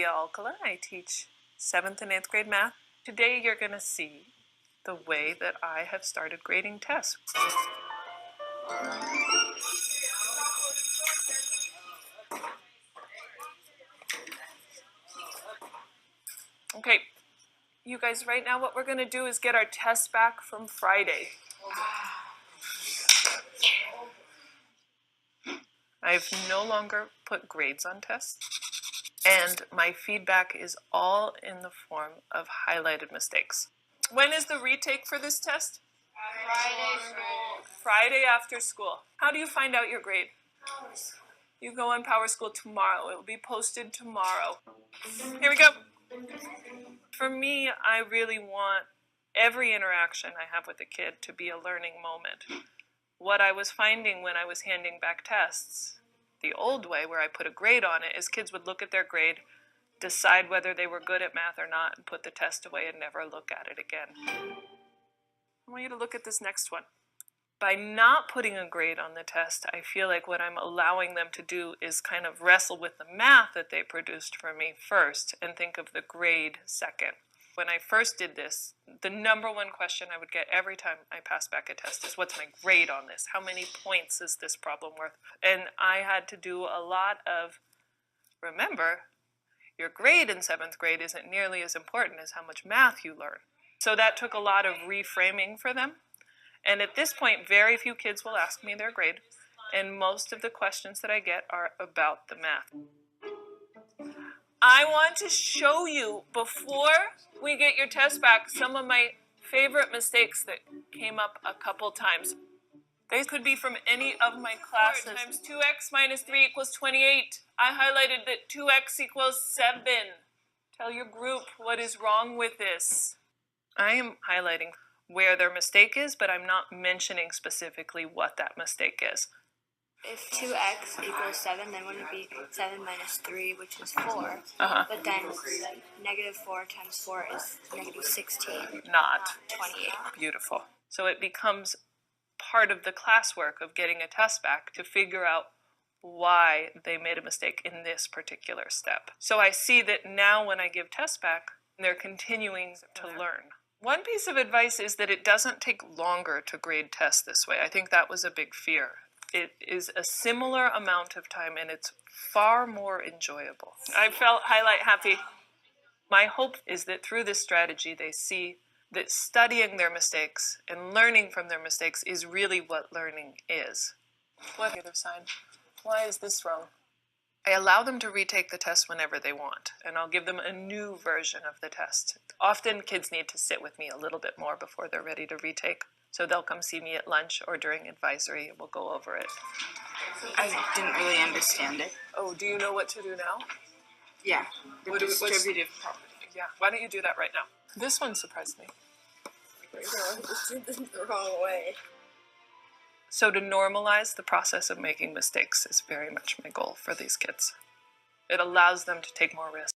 Alcala. I teach 7th and 8th grade math. Today you're going to see the way that I have started grading tests. Okay, you guys, right now what we're going to do is get our tests back from Friday. I've no longer put grades on tests, and my feedback is all in the form of highlighted mistakes. When is the retake for this test? Friday after school. How do you find out your grade? You go on PowerSchool tomorrow. It will be posted tomorrow. Here we go. For me, I really want every interaction I have with a kid to be a learning moment. What I was finding when I was handing back tests, the old way where I put a grade on it, is kids would look at their grade, decide whether they were good at math or not, and put the test away and never look at it again. I want you to look at this next one. By not putting a grade on the test, I feel like what I'm allowing them to do is kind of wrestle with the math that they produced for me first and think of the grade second. When I first did this, the number one question I would get every time I passed back a test is, what's my grade on this? How many points is this problem worth? And I had to do a lot of, remember, your grade in 7th grade isn't nearly as important as how much math you learn. So that took a lot of reframing for them. And at this point, very few kids will ask me their grade, and most of the questions that I get are about the math. I want to show you, before we get your test back, some of my favorite mistakes that came up a couple times. They could be from any of my classes. 4 times 2x minus 3 equals 28. I highlighted that 2x equals 7. Tell your group what is wrong with this. I am highlighting where their mistake is, but I'm not mentioning specifically what that mistake is. If 2x equals 7, then wouldn't it be 7 minus 3, which is 4? But then negative 4 times 4 is negative 16. Not. 28. Beautiful. So it becomes part of the classwork of getting a test back to figure out why they made a mistake in this particular step. So I see that now when I give tests back, they're continuing to learn. One piece of advice is that it doesn't take longer to grade tests this way. I think that was a big fear. It is a similar amount of time, and it's far more enjoyable. I felt highlight happy. My hope is that through this strategy, they see that studying their mistakes and learning from their mistakes is really what learning is. What the other side? Why is this wrong? I allow them to retake the test whenever they want, and I'll give them a new version of the test. Often kids need to sit with me a little bit more before they're ready to retake, so they'll come see me at lunch or during advisory, and we'll go over it. I didn't really understand it. Oh, do you know what to do now? Yeah, the distributive property. Yeah, why don't you do that right now? This one surprised me. This is the wrong way. So to normalize the process of making mistakes is very much my goal for these kids. It allows them to take more risks.